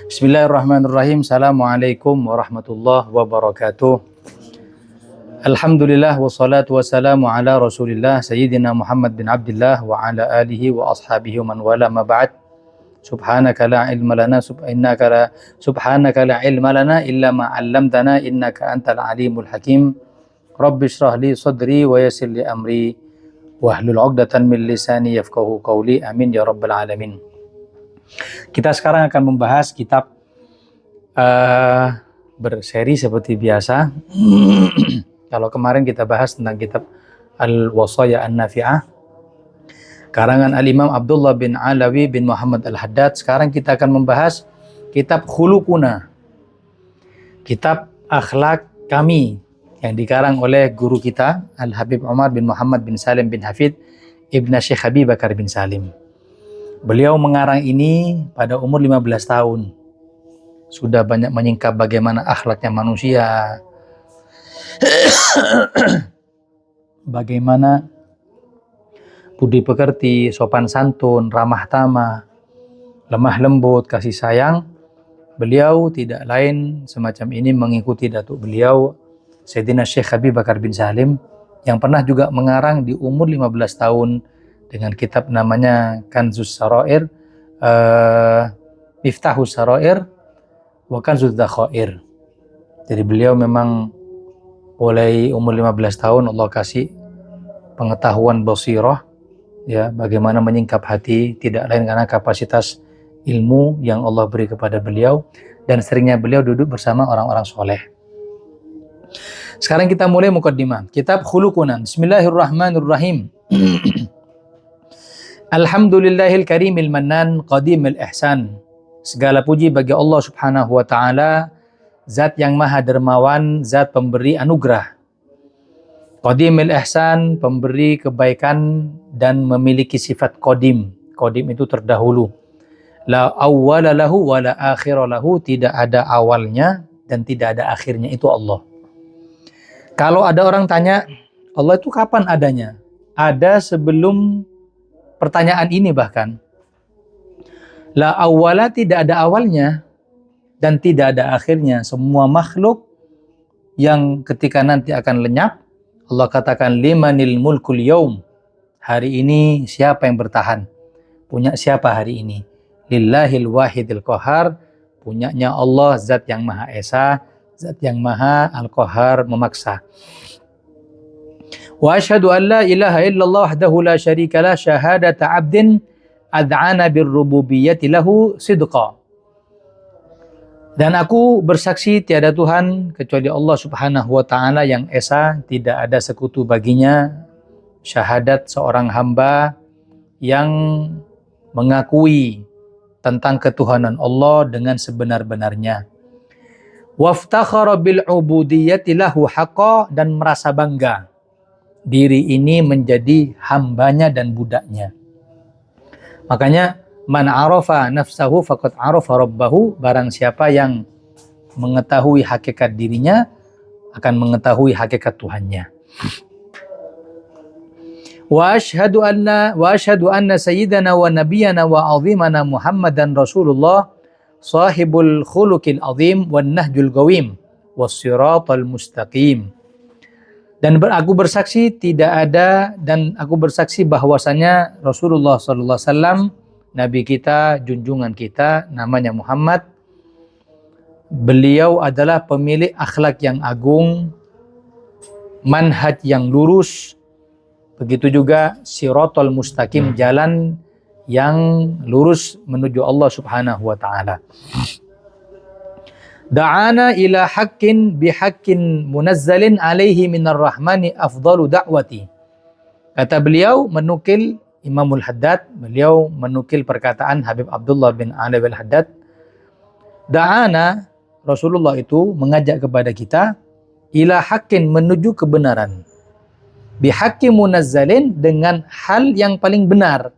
Bismillahirrahmanirrahim. Assalamualaikum warahmatullahi wabarakatuh. Alhamdulillah wassalatu wassalamu ala Rasulillah Sayyidina Muhammad bin Abdullah wa ala alihi wa ashabihi man wala ma ba'd. Subhanaka la ilma lana subhanaka la ilma lana illa ma 'allamtana innaka antal alimul hakim. Rabbi shrah li sadri wa yassir li amri wahlul 'uqdatam min lisani yafqahu qawli. Amin ya rabbal alamin. Kita sekarang akan membahas kitab berseri seperti biasa. Kalau kemarin kita bahas tentang kitab Al-Wasaya An-Nafi'ah karangan Al-Imam Abdullah bin Alawi bin Muhammad Al-Haddad. Sekarang kita akan membahas kitab Khuluquna, kitab akhlak kami, yang dikarang oleh guru kita Al-Habib Umar bin Muhammad bin Salim bin Hafid Ibn Syekh Habib Bakar bin Salim. Beliau mengarang ini pada umur 15 tahun. Sudah banyak menyingkap bagaimana akhlaknya manusia, bagaimana budi pekerti, sopan santun, ramah tamah, lemah lembut, kasih sayang. Beliau tidak lain semacam ini mengikuti datuk beliau Sayyidina Syekh Habib Bakar bin Salim, yang pernah juga mengarang di umur 15 tahun dengan kitab namanya Kanzus Sarair, Miftahus Sarair wa Kanzuz Dzakhair. Jadi beliau memang mulai umur 15 tahun Allah kasih pengetahuan basirah, ya, bagaimana menyingkap hati, tidak lain karena kapasitas ilmu yang Allah beri kepada beliau, dan seringnya beliau duduk bersama orang-orang soleh. Sekarang kita mulai muqaddimah kitab Khuluquna. Bismillahirrahmanirrahim. Alhamdulillahil karimil mannan qadimil ihsan. Segala puji bagi Allah subhanahu wa ta'ala, zat yang maha dermawan, zat pemberi anugerah. Qadimil ihsan, pemberi kebaikan dan memiliki sifat qadim. Qadim itu terdahulu. La awwala lahu wa la akhira lahu, tidak ada awalnya dan tidak ada akhirnya, itu Allah. Kalau ada orang tanya, Allah itu kapan adanya? Ada sebelum pertanyaan ini bahkan. La awwala, tidak ada awalnya dan tidak ada akhirnya. Semua makhluk yang ketika nanti akan lenyap, Allah katakan limanil mulkul yaum. Hari ini siapa yang bertahan? Punya siapa hari ini? Lillahil wahidil qahar. Punyanya Allah, zat yang maha esa, zat yang maha al-qahar, memaksa. Wa asyhadu an la ilaha illallah wahdahu la syarika lah, syahadata 'abdin ad'ana birrububiyyati lahu sidqa. Dan aku bersaksi tiada Tuhan kecuali Allah subhanahu wa ta'ala yang esa, tidak ada sekutu baginya. Syahadat seorang hamba yang mengakui tentang ketuhanan Allah dengan sebenar-benarnya. Waftakhara bil ubudiyyati lahu haqqa, dan merasa bangga diri ini menjadi hambanya dan budaknya. Makanya man arafa nafsahu faqad arafa rabbahu, barang siapa yang mengetahui hakikat dirinya akan mengetahui hakikat Tuhannya. Wa asyhadu anna sayyidana wa nabiyyana wa azimana Muhammadan Rasulullah sahibul khuluqil azim wan nahjul qawim was siratal mustaqim. Dan aku bersaksi aku bersaksi bahwasanya Rasulullah sallallahu alaihi wasallam, nabi kita, junjungan kita, namanya Muhammad, beliau adalah pemilik akhlak yang agung, manhaj yang lurus, begitu juga siratal mustaqim, jalan yang lurus menuju Allah subhanahu wa ta'ala. Da'ana ila haqqin bihaqqin munazzalin alaihi minar rahmani afdalu da'wati. Kata beliau, menukil Imamul Haddad, beliau menukil perkataan Habib Abdullah bin Alawi Al-Haddad. Da'ana, Rasulullah itu mengajak kepada kita, ila haqqin, menuju kebenaran. Bihaqqin munazzalin, dengan hal yang paling benar.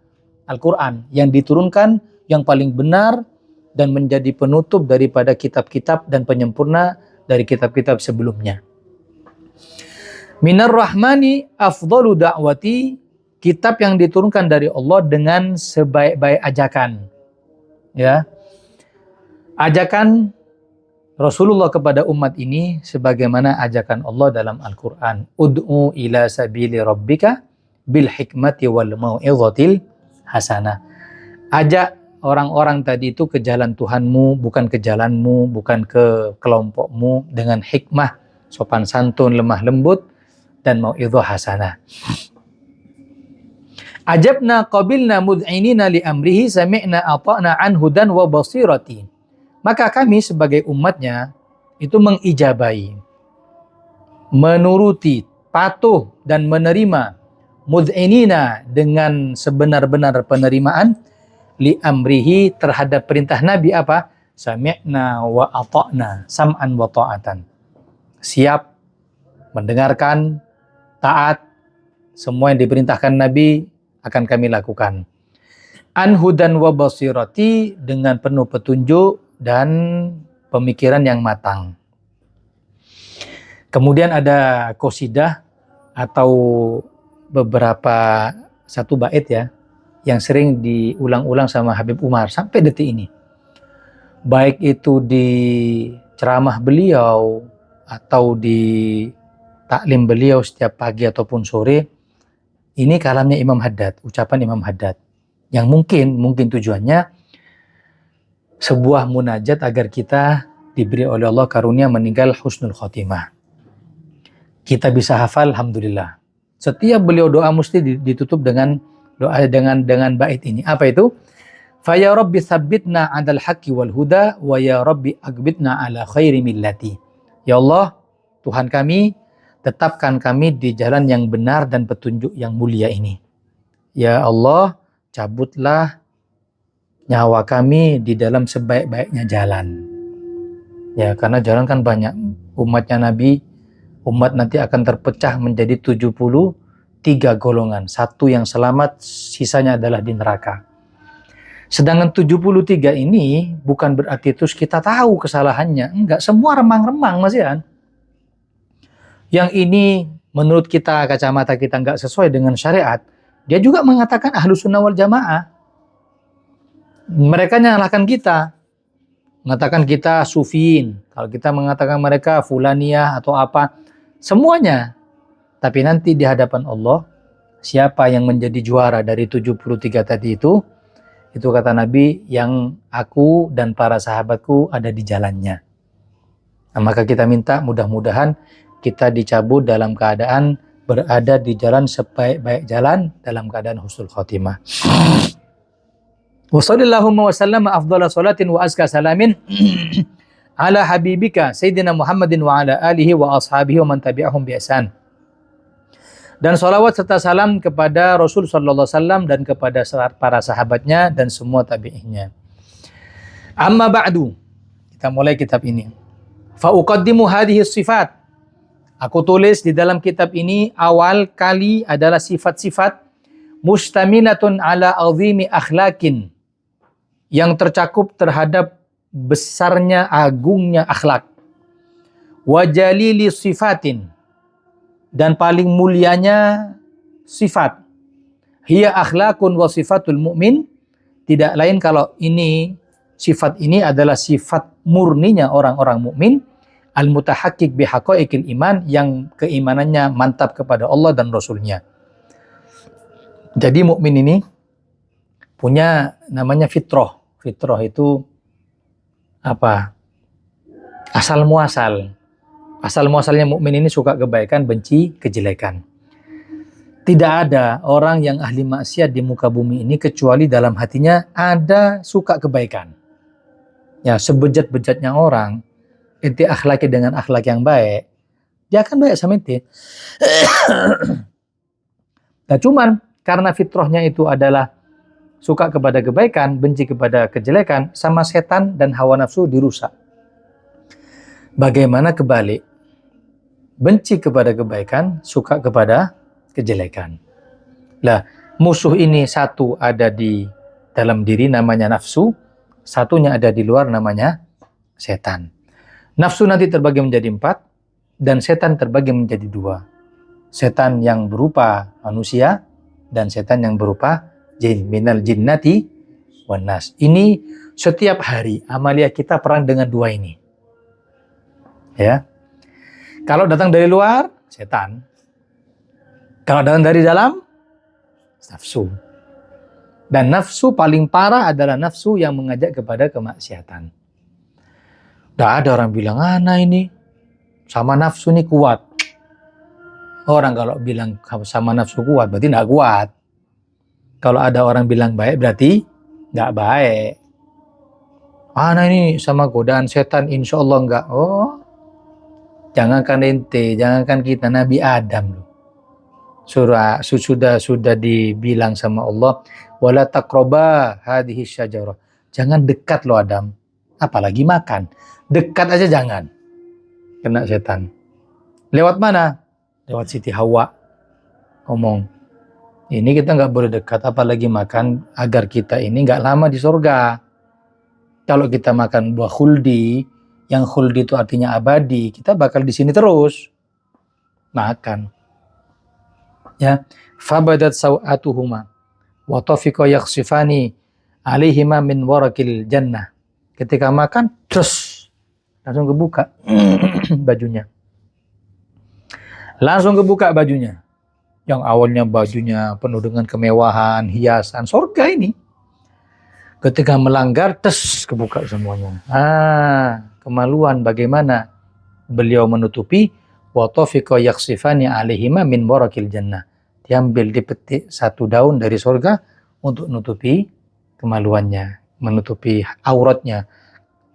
Al-Quran yang diturunkan yang paling benar dan menjadi penutup daripada kitab-kitab dan penyempurna dari kitab-kitab sebelumnya. Minar Rahmani afdalu da'wati, kitab yang diturunkan dari Allah dengan sebaik-baik ajakan. Ya. Ajakan Rasulullah kepada umat ini sebagaimana ajakan Allah dalam Al-Quran. Ud'u ila sabili rabbika bil hikmati wal mau'izatil hasanah. Ajak orang-orang tadi itu ke jalan Tuhanmu, bukan ke jalanmu, bukan ke kelompokmu, dengan hikmah, sopan santun, lemah lembut, dan mau'izah hasanah. Ajabna qabilna mud'inina li amrihi sami'na ata'na anhu dan wa basirati. Maka kami sebagai umatnya itu mengijabai, menuruti, patuh dan menerima mud'inina dengan sebenar-benar penerimaan li amrihi terhadap perintah Nabi apa? Sami'na wa ata'na, sam'an wa ta'atan. Siap mendengarkan, taat, semua yang diperintahkan Nabi akan kami lakukan. Anhu dan wa basirati, dengan penuh petunjuk dan pemikiran yang matang. Kemudian ada qasidah atau beberapa satu bait ya yang sering diulang-ulang sama Habib Umar sampai detik ini. Baik itu di ceramah beliau atau di taklim beliau setiap pagi ataupun sore, ini kalamnya Imam Haddad, ucapan Imam Haddad yang mungkin tujuannya sebuah munajat agar kita diberi oleh Allah karunia meninggal husnul khotimah. Kita bisa hafal, alhamdulillah. Setiap beliau doa mesti ditutup dengan doa dengan bait ini. Apa itu? Fa ya rabbi tsabbitna 'alal haqqi wal huda wa ya rabbi aqbitna 'ala khairi millati. Ya Allah, Tuhan kami, tetapkan kami di jalan yang benar dan petunjuk yang mulia ini. Ya Allah, cabutlah nyawa kami di dalam sebaik-baiknya jalan. Ya, karena jalan kan banyak. Umatnya Nabi, umat nanti akan terpecah menjadi 73 golongan. Satu yang selamat, sisanya adalah di neraka. Sedangkan 73 ini bukan berarti terus kita tahu kesalahannya. Enggak, semua remang-remang Mas Ian. Yang ini menurut kita, kacamata kita enggak sesuai dengan syariat. Dia juga mengatakan Ahlus Sunnah wal Jamaah. Mereka menyalahkan kita, mengatakan kita sufiin. Kalau kita mengatakan mereka fulaniyah atau apa, semuanya. Tapi nanti di hadapan Allah, siapa yang menjadi juara dari 73 tadi itu kata Nabi, yang aku dan para sahabatku ada di jalannya. Nah, maka kita minta mudah-mudahan kita dicabut dalam keadaan berada di jalan sebaik-baik jalan, dalam keadaan husnul khotimah. Wa sallallahu wa sallama afdhala salatin wa azka salamin ala habibika Sayyidina Muhammadin wa ala alihi wa ashabihi wa man tabi'ahum bi ihsan. Dan salawat serta salam kepada Rasul sallallahu alaihi wasallam dan kepada para sahabatnya dan semua tabi'ihnya. Amma ba'du. Kita mulai kitab ini. Fa uqaddimu hadhihi sifat. Aku tulis di dalam kitab ini awal kali adalah sifat-sifat mustamilatun ala azimi akhlaqin, yang tercakup terhadap besarnya, agungnya akhlak. Wa jalili sifatin, dan paling mulianya sifat. Hiya akhlakun wa sifatul mu'min, tidak lain kalau ini, sifat ini adalah sifat murninya orang-orang mukmin, al-mutahaqqiq bi haqaiqil iman, yang keimanannya mantap kepada Allah dan Rasulnya. Jadi mukmin ini punya namanya fitrah. Fitrah itu apa? Asal muasal. Asal muasalnya mukmin ini suka kebaikan, benci kejelekan. Tidak ada orang yang ahli maksiat di muka bumi ini kecuali dalam hatinya ada suka kebaikan. Ya, sebejat-bejatnya orang, inti akhlaki dengan akhlak yang baik, dia akan baik sama inti. Nah, cuman karena fitrahnya itu adalah suka kepada kebaikan, benci kepada kejelekan, sama setan dan hawa nafsu dirusak. Bagaimana kebalik? Benci kepada kebaikan, suka kepada kejelekan. Lah, musuh ini satu ada di dalam diri namanya nafsu, satunya ada di luar namanya setan. Nafsu nanti terbagi menjadi 4 dan setan terbagi menjadi 2. Setan yang berupa manusia dan setan yang berupa jin, minal jinnati wan nas. Ini Setiap hari amalia kita perang dengan dua ini. Ya. Kalau datang dari luar, setan. Kalau datang dari dalam, nafsu. Dan nafsu paling parah adalah nafsu yang mengajak kepada kemaksiatan. Tidak ada orang bilang, nah ini sama nafsu ini kuat. Orang kalau bilang sama nafsu kuat, berarti tidak kuat. Kalau ada orang bilang baik, berarti tidak baik. Nah ini sama godaan setan, insya Allah enggak. Oh, jangankan ente, jangankan kita, Nabi Adam loh. Sudah dibilang sama Allah, wala taqraba hadhihi syajarah. Jangan dekat loh Adam, apalagi makan. Dekat aja jangan. Kena setan. Lewat mana? Lewat Siti Hawa. Ngomong, ini kita nggak boleh dekat, apalagi makan, agar kita ini nggak lama di surga. Kalau kita makan buah khuldi, yang khuldi itu artinya abadi, kita bakal di sini terus makan. Ya, fabadat sawatuhuma wa tafiqa yakhsifani alaihima min warakil jannah. Ketika makan, terus langsung kebuka bajunya. Langsung kebuka bajunya. Yang awalnya bajunya penuh dengan kemewahan, hiasan, surga ini. Ketika melanggar, tes kebuka semuanya. Kemaluan bagaimana beliau menutupi wa tafiqa yakhsifani alaihima min warakil jannah. Diambil, dipetik satu daun dari surga untuk menutupi kemaluannya, menutupi auratnya.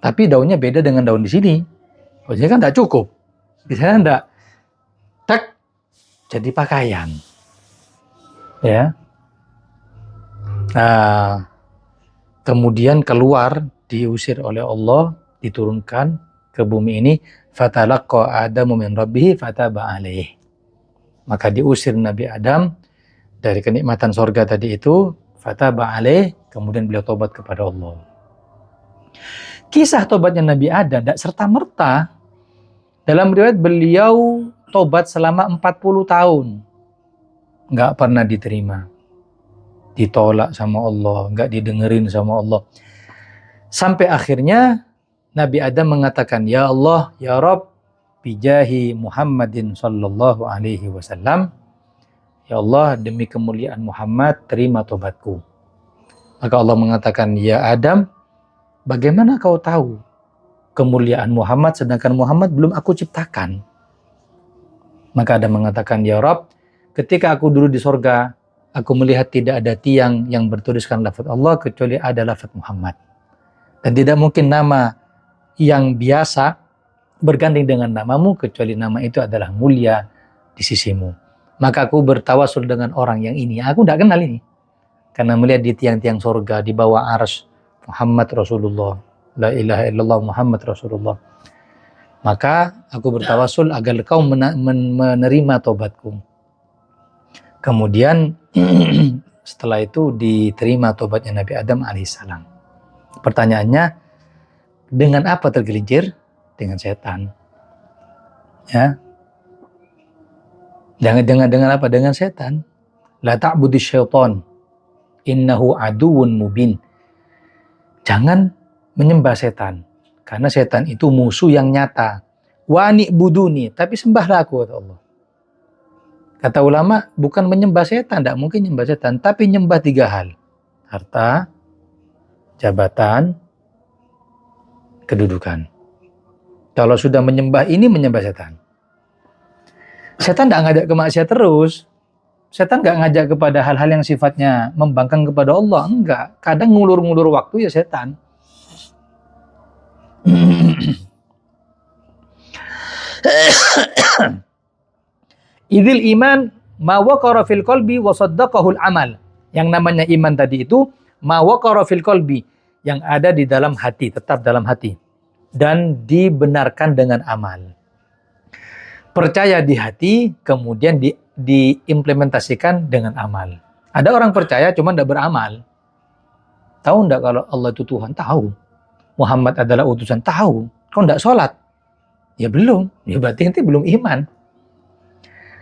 Tapi daunnya beda dengan daun di sini. Maksudnya kan tidak cukup. Di sana tidak. Tak jadi pakaian. Ya. Nah, kemudian keluar, diusir oleh Allah, diturunkan ke bumi ini, fatalaqqa Adamu min rabbih fataba alaih. Maka diusir Nabi Adam dari kenikmatan sorga tadi itu, fataba alaih, kemudian beliau tobat kepada Allah. Kisah tobatnya Nabi Adam tidak serta-merta. Dalam riwayat beliau tobat selama 40 tahun. Nggak pernah diterima. Ditolak sama Allah, nggak didengerin sama Allah. Sampai akhirnya Nabi Adam mengatakan, ya Allah, ya Rabb, bijahi Muhammadin sallallahu alaihi wasallam, ya Allah, demi kemuliaan Muhammad, terima tobatku. Maka Allah mengatakan, ya Adam, bagaimana kau tahu kemuliaan Muhammad sedangkan Muhammad belum aku ciptakan? Maka Adam mengatakan, ya Rabb, ketika aku dulu di sorga, aku melihat tidak ada tiang yang bertuliskan lafaz Allah kecuali ada lafaz Muhammad. Dan tidak mungkin nama yang biasa berganding dengan namamu kecuali nama itu adalah mulia di sisimu. Maka aku bertawasul dengan orang yang ini. Aku tidak kenal ini. Karena melihat di tiang-tiang surga, di bawah arsy, Muhammad Rasulullah. La ilaha illallah Muhammad Rasulullah. Maka aku bertawasul agar kau menerima tobatku. Kemudian setelah itu diterima tobatnya Nabi Adam alaihissalam. Pertanyaannya, dengan apa tergelincir? Dengan setan. Ya. Dengan apa? Dengan setan. La ta'budi syaitan. Innahu aduwwun mubin. Jangan menyembah setan. Karena setan itu musuh yang nyata. Wa ni'buduni. Tapi sembahlah aku, kata Allah. Kata ulama, bukan menyembah setan. Tidak mungkin menyembah setan. Tapi menyembah 3 hal. Harta, jabatan, kedudukan. Kalau sudah menyembah ini, menyembah setan. Setan tidak ngajak ke maksiat terus. Setan nggak ngajak kepada hal-hal yang sifatnya membangkang kepada Allah. Enggak. Kadang ngulur-ngulur waktu ya setan. Idil iman ma waqara fil qalbi wa saddaqahul amal. Yang namanya iman tadi itu ma waqara fil qalbi, yang ada di dalam hati, tetap dalam hati dan dibenarkan dengan amal. Percaya di hati, kemudian diimplementasikan dengan amal. Ada orang percaya cuma tidak beramal. Tahu tidak kalau Allah itu Tuhan? Tahu. Muhammad adalah utusan? Tahu. Kau tidak sholat? Ya belum. Ya berarti nanti belum iman.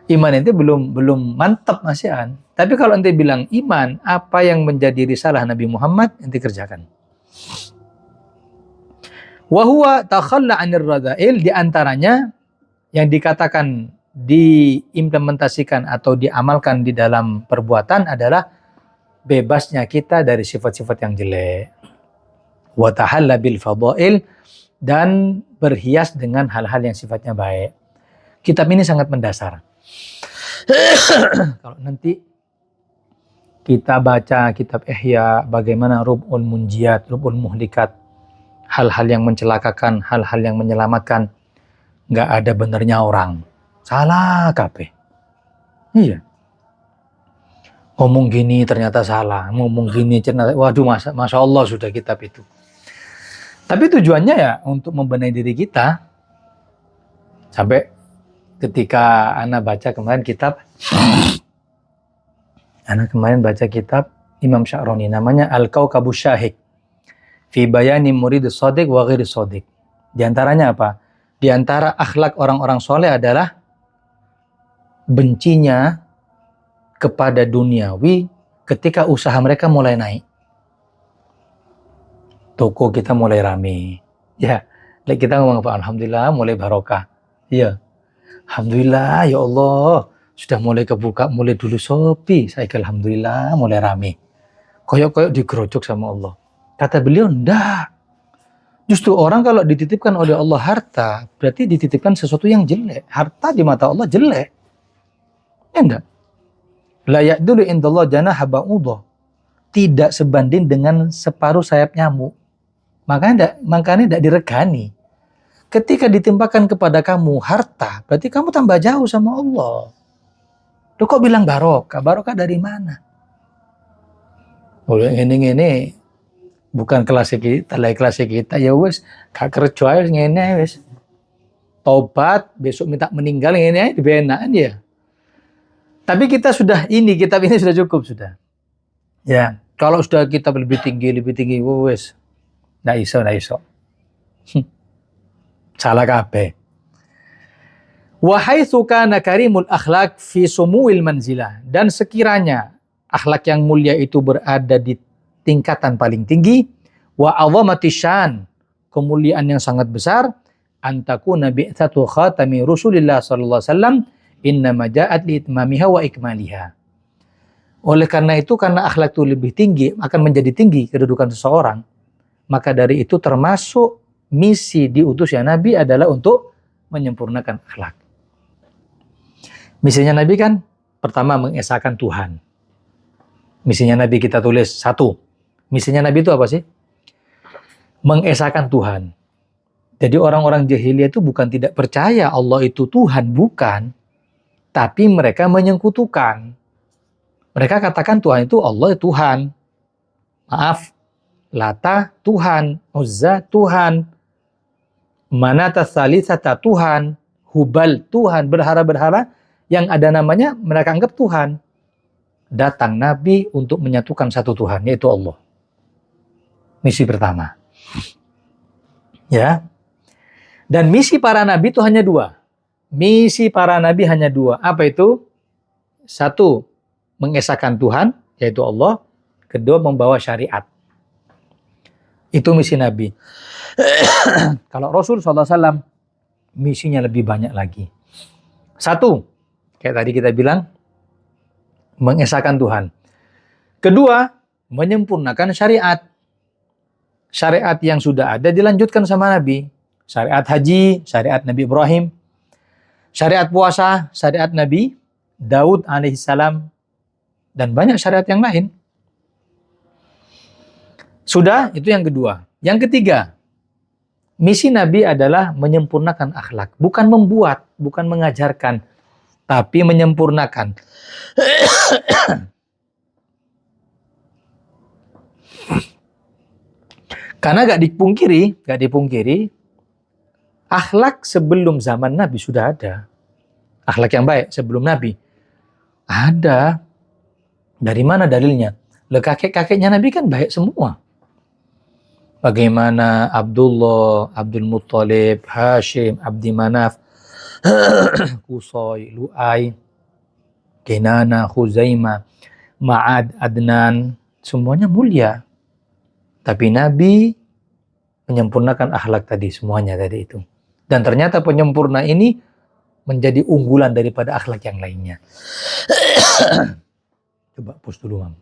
Iman itu belum mantap masihan. Tapi kalau nanti bilang iman, apa yang menjadi risalah Nabi Muhammad, nanti kerjakan. Wa huwa takhalla 'anir radha'il, di antaranya yang dikatakan diimplementasikan atau diamalkan di dalam perbuatan adalah bebasnya kita dari sifat-sifat yang jelek. Wa tahalla bil fadail, dan berhias dengan hal-hal yang sifatnya baik. Kitab ini sangat mendasar. Kalau nanti kita baca kitab Ihya, bagaimana Rub'ul Munjiyat, Rub'ul Muhlikat, hal-hal yang mencelakakan, hal-hal yang menyelamatkan, nggak ada benernya orang. Salah kabeh. Iya. Ngomong gini ternyata salah, ngomong gini ternyata, waduh, Masya Allah sudah kitab itu. Tapi tujuannya ya untuk membenahi diri kita. Sampai ketika Ana baca kemarin kitab Imam Sya'roni, namanya Al-Kawkabus Syahik fi bayani muridus shadiq wa ghairus shadiq. Di antaranya apa? Di antara akhlak orang-orang soleh adalah bencinya kepada duniawi ketika usaha mereka mulai naik. Toko kita mulai rame. Ya, kita ngomong apa? Alhamdulillah mulai barokah. Iya. Alhamdulillah ya Allah, sudah mulai kebuka, mulai dulu sepi. Saya alhamdulillah mulai rame. Koyok-koyok digerojok sama Allah. Kata beliau, enggak. Justru orang kalau dititipkan oleh Allah harta, berarti dititipkan sesuatu yang jelek. Harta di mata Allah jelek. Ya enggak? La ya'dulu indallah janaha ba'udah. Tidak sebanding dengan separuh sayap nyamuk. Makanya tidak diregani. Ketika ditimpakan kepada kamu harta, berarti kamu tambah jauh sama Allah. Loh kok bilang barokah? Barokah dari mana? Ini bukan kelas kita, lain kelas kita. Ya wes, gak kerja aja ngene wes. Tobat, besok minta meninggal ngene dibenaan ya. Tapi kita sudah kitab ini sudah cukup sudah. Ya, kalau sudah kitab lebih tinggi, wes. Nggak iso. Salah kabeh. Wa haitsu kana karimul akhlaq fi sumuil manzilah, dan sekiranya akhlak yang mulia itu berada di tingkatan paling tinggi, wa azamati syan, kemuliaan yang sangat besar, antakuna bi'tsatu khatami Rasulillah sallallahu alaihi wasallam innama ja'at li itmamiha wa ikmaliha. Oleh karena itu, karena akhlak itu lebih tinggi, akan menjadi tinggi kedudukan seseorang, maka dari itu termasuk misi diutusnya Nabi adalah untuk menyempurnakan akhlak. Misinya Nabi kan pertama mengesahkan Tuhan. Misinya Nabi kita tulis 1. Misinya Nabi itu apa sih? Mengesahkan Tuhan. Jadi orang-orang jahiliyah itu bukan tidak percaya Allah itu Tuhan, bukan. Tapi mereka menyekutukan. Mereka katakan Tuhan itu Allah Tuhan. Maaf, Lata Tuhan, Uzza Tuhan, Manata Salisata Tuhan, Hubal Tuhan, berhala-berhala yang ada namanya mereka anggap Tuhan. Datang Nabi untuk menyatukan satu Tuhan, yaitu Allah. Misi pertama. Ya. Dan misi para Nabi itu hanya 2. Misi para Nabi hanya 2. Apa itu? 1, mengesahkan Tuhan, yaitu Allah. 2, membawa syariat. Itu misi Nabi. Kalau Rasul SAW, misinya lebih banyak lagi. 1, kayak tadi kita bilang, mengesahkan Tuhan. 2, menyempurnakan syariat. Syariat yang sudah ada dilanjutkan sama Nabi. Syariat haji, syariat Nabi Ibrahim. Syariat puasa, syariat Nabi Daud alaihissalam. Dan banyak syariat yang lain. Sudah, itu yang 2. Yang 3, misi Nabi adalah menyempurnakan akhlak. Bukan membuat, bukan mengajarkan, tapi menyempurnakan. Karena gak dipungkiri, akhlak sebelum zaman Nabi sudah ada. Akhlak yang baik sebelum Nabi ada. Dari mana dalilnya? Kakek-kakeknya Nabi kan baik semua. Bagaimana Abdullah, Abdul Muttalib, Hashim, Abdi Manaf, Qusay, Lu'ay, Kinana, Khuzaimah, Ma'ad, Adnan, semuanya mulia. Tapi Nabi menyempurnakan akhlak tadi, semuanya tadi itu. Dan ternyata penyempurna ini menjadi unggulan daripada akhlak yang lainnya. Coba push dulu, Mam.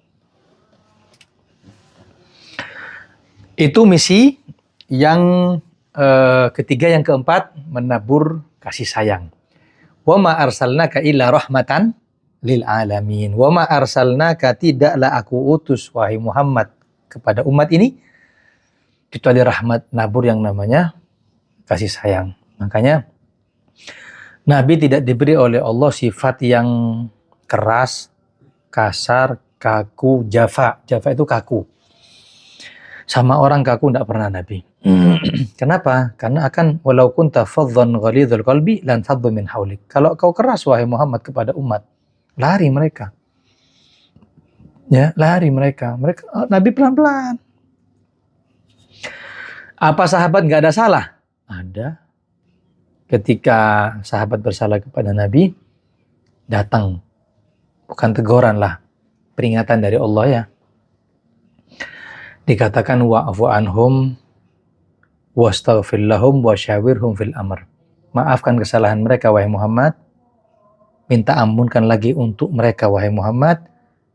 Itu misi yang ketiga. Yang keempat, menabur kasih sayang. Wa ma arsalnaka illa rahmatan lil alamin. Wa ma arsalnaka, tidaklah aku utus wahai Muhammad kepada umat ini kecuali rahmat, nabur yang namanya kasih sayang. Makanya Nabi tidak diberi oleh Allah sifat yang keras, kasar, kaku, jafa. Jafa itu kaku. Sama orang kaku tidak pernah Nabi. Kenapa? Karena akan walau kunta faddan ghalidhal qalbi lan faddu min haulik. Kalau kau keras wahai Muhammad kepada umat, lari mereka. Ya, lari mereka. Nabi pelan-pelan. Apa sahabat nggak ada salah? Ada. Ketika sahabat bersalah kepada Nabi, datang. Bukan teguran lah, peringatan dari Allah ya. Dikatakan wa'fu anhum wastaghfir lahum wasyawirhum fil amr. Maafkan kesalahan mereka wahai Muhammad, minta ampunkan lagi untuk mereka wahai Muhammad,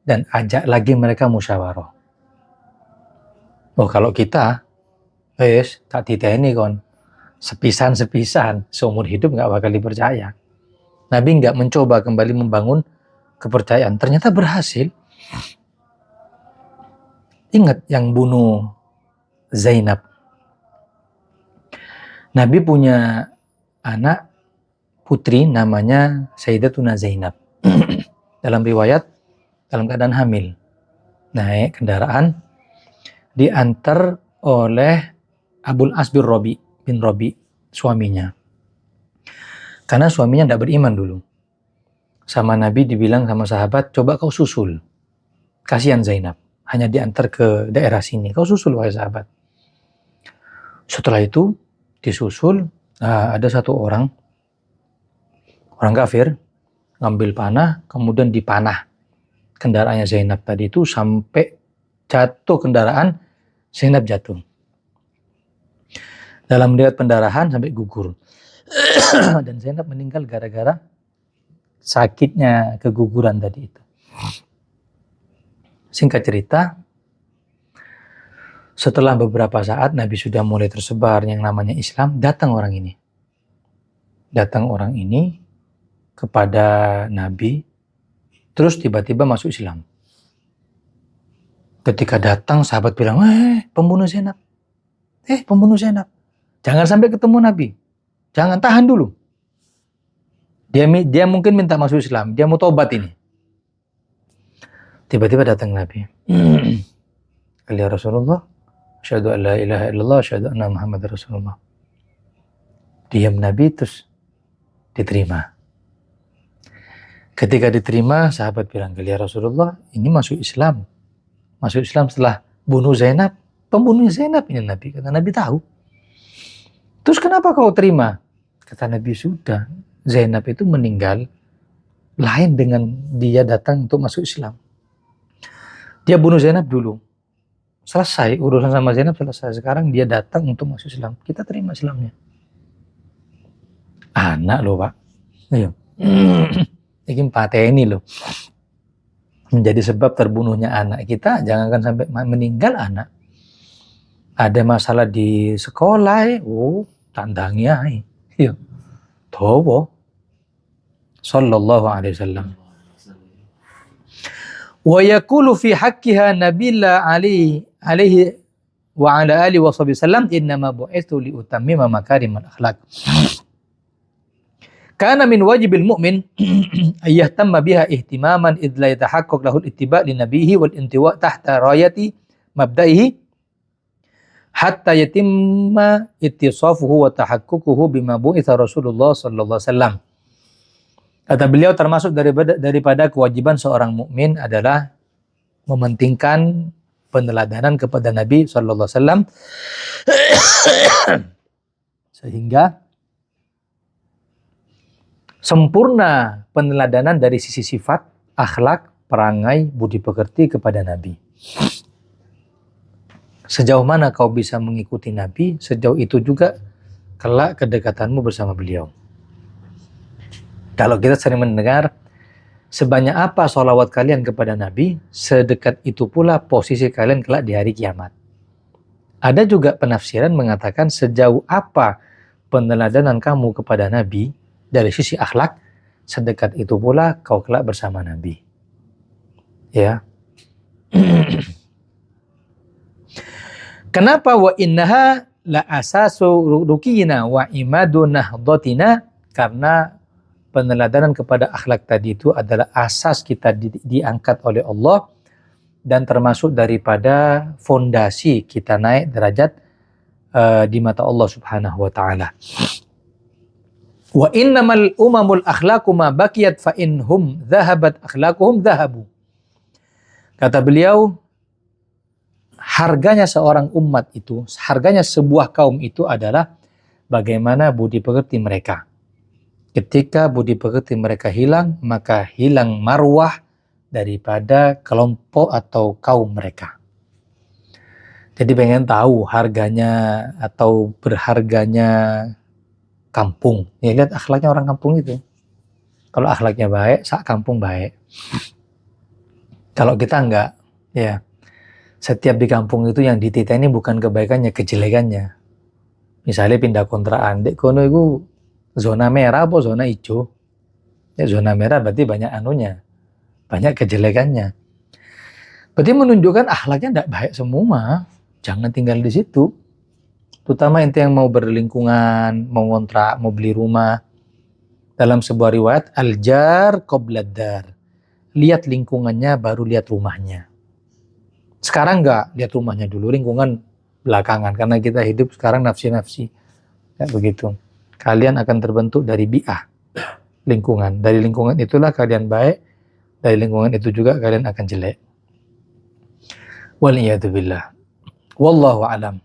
dan ajak lagi mereka musyawarah. Oh, kalau kita tak diteni kon, sepisan seumur hidup nggak bakal dipercaya. Nabi nggak mencoba kembali membangun kepercayaan, ternyata berhasil. Ingat yang bunuh Zainab. Nabi punya anak putri namanya Sayyidatuna Zainab. Dalam riwayat, dalam keadaan hamil. Naik kendaraan, diantar oleh Abul As bin Robi, suaminya. Karena suaminya tidak beriman dulu. Sama Nabi dibilang sama sahabat, coba kau susul. Kasihan Zainab, hanya diantar ke daerah sini. Kau susul wahai sahabat. Setelah itu disusul, ada satu orang kafir, ngambil panah, kemudian dipanah kendaraannya Zainab tadi itu sampai jatuh kendaraan, Zainab jatuh. Dalam melihat pendarahan sampai gugur. Dan Zainab meninggal gara-gara sakitnya keguguran tadi itu. Singkat cerita, setelah beberapa saat Nabi sudah mulai tersebar yang namanya Islam, datang orang ini. Datang orang ini kepada Nabi, terus tiba-tiba masuk Islam. Ketika datang, sahabat bilang, pembunuh Zainab. Pembunuh Zainab. Jangan sampai ketemu Nabi. Jangan, tahan dulu. Dia mungkin minta masuk Islam. Dia mau tobat ini. Tiba-tiba datang Nabi. Ya Rasulullah, asyhadu an la ilaha illallah, asyhadu anna Muhammadar Rasulullah. Diam Nabi, terus diterima. Ketika diterima, sahabat bilang, ya Rasulullah, ini masuk Islam. Masuk Islam setelah bunuh Zainab. Pembunuhnya Zainab ini Nabi. Kata Nabi tahu. Terus kenapa kau terima? Kata Nabi, sudah. Zainab itu meninggal lain dengan dia datang untuk masuk Islam. Dia bunuh Zainab dulu. Selesai, urusan sama Zainab selesai. Sekarang dia datang untuk masuk Islam. Kita terima Islamnya. Anak loh Pak. Ayo. Ini pateni loh. Menjadi sebab terbunuhnya anak kita. Jangankan sampai meninggal anak. Ada masalah di sekolah. Tandangi aja. Iya. Tahu. Sallallahu alaihi wasallam. Wa yaqulu fi haqqiha nabiyya alaihi wa ala alihi wa sallam innama bu'ithu li utammima makarimal akhlaq. Kana min wajibil mu'min ayyahtamma biha ihtimaman id la yatahaqqaq lahu al-ittiba' li nabiyhi wal intiwa' tahta rayati mabda'ihi hatta yatimma ittisafuhu wa tahaqququhu bima bu'itha Rasulullah sallallahu alaihi wasallam. Kata beliau, termasuk daripada kewajiban seorang mukmin adalah mementingkan peneladanan kepada Nabi sallallahu alaihi wasallam sehingga sempurna peneladanan dari sisi sifat, akhlak, perangai, budi pekerti kepada Nabi. Sejauh mana kau bisa mengikuti Nabi, sejauh itu juga kelak kedekatanmu bersama beliau. Kalau kita sering mendengar, sebanyak apa sholawat kalian kepada Nabi, sedekat itu pula posisi kalian kelak di hari kiamat. Ada juga penafsiran mengatakan sejauh apa peneladanan kamu kepada Nabi dari sisi akhlak, sedekat itu pula kau kelak bersama Nabi. Ya. Kenapa wa innaha la asasu rukiyina wa imadu nahdhatina? Karena peneladanan kepada akhlak tadi itu adalah asas kita diangkat oleh Allah dan termasuk daripada fondasi kita naik derajat di mata Allah Subhanahu wa taala. Wa innamal umamul akhlaqu ma baqiyat fa inhum dhahabat akhlaquhum dhahabu. Kata beliau, harganya seorang umat itu, harganya sebuah kaum itu adalah bagaimana budi pekerti mereka. Ketika budi pekerti mereka hilang, maka hilang marwah daripada kelompok atau kaum mereka. Jadi pengen tahu harganya atau berharganya kampung. Ya lihat akhlaknya orang kampung itu. Kalau akhlaknya baik, sak kampung baik. Kalau kita enggak, ya setiap di kampung itu yang dititeni bukan kebaikannya, kejelekannya. Misalnya pindah kontrakan, dek kono itu zona merah apa zona hijau? Ya zona merah berarti banyak anunya, banyak kejelekannya. Berarti menunjukkan akhlaknya tidak baik semua. Jangan tinggal di situ. Terutama ente yang mau berlingkungan, mau ngontrak, mau beli rumah. Dalam sebuah riwayat, al-jar qoblad dar. Lihat lingkungannya baru lihat rumahnya. Sekarang enggak, lihat rumahnya dulu, lingkungan belakangan. Karena kita hidup sekarang nafsi-nafsi. Kayak begitu. Kalian akan terbentuk dari bi'ah, lingkungan. Dari lingkungan itulah kalian baik, dari lingkungan itu juga kalian akan jelek. Waliyadu billah. Wallahu a'lam.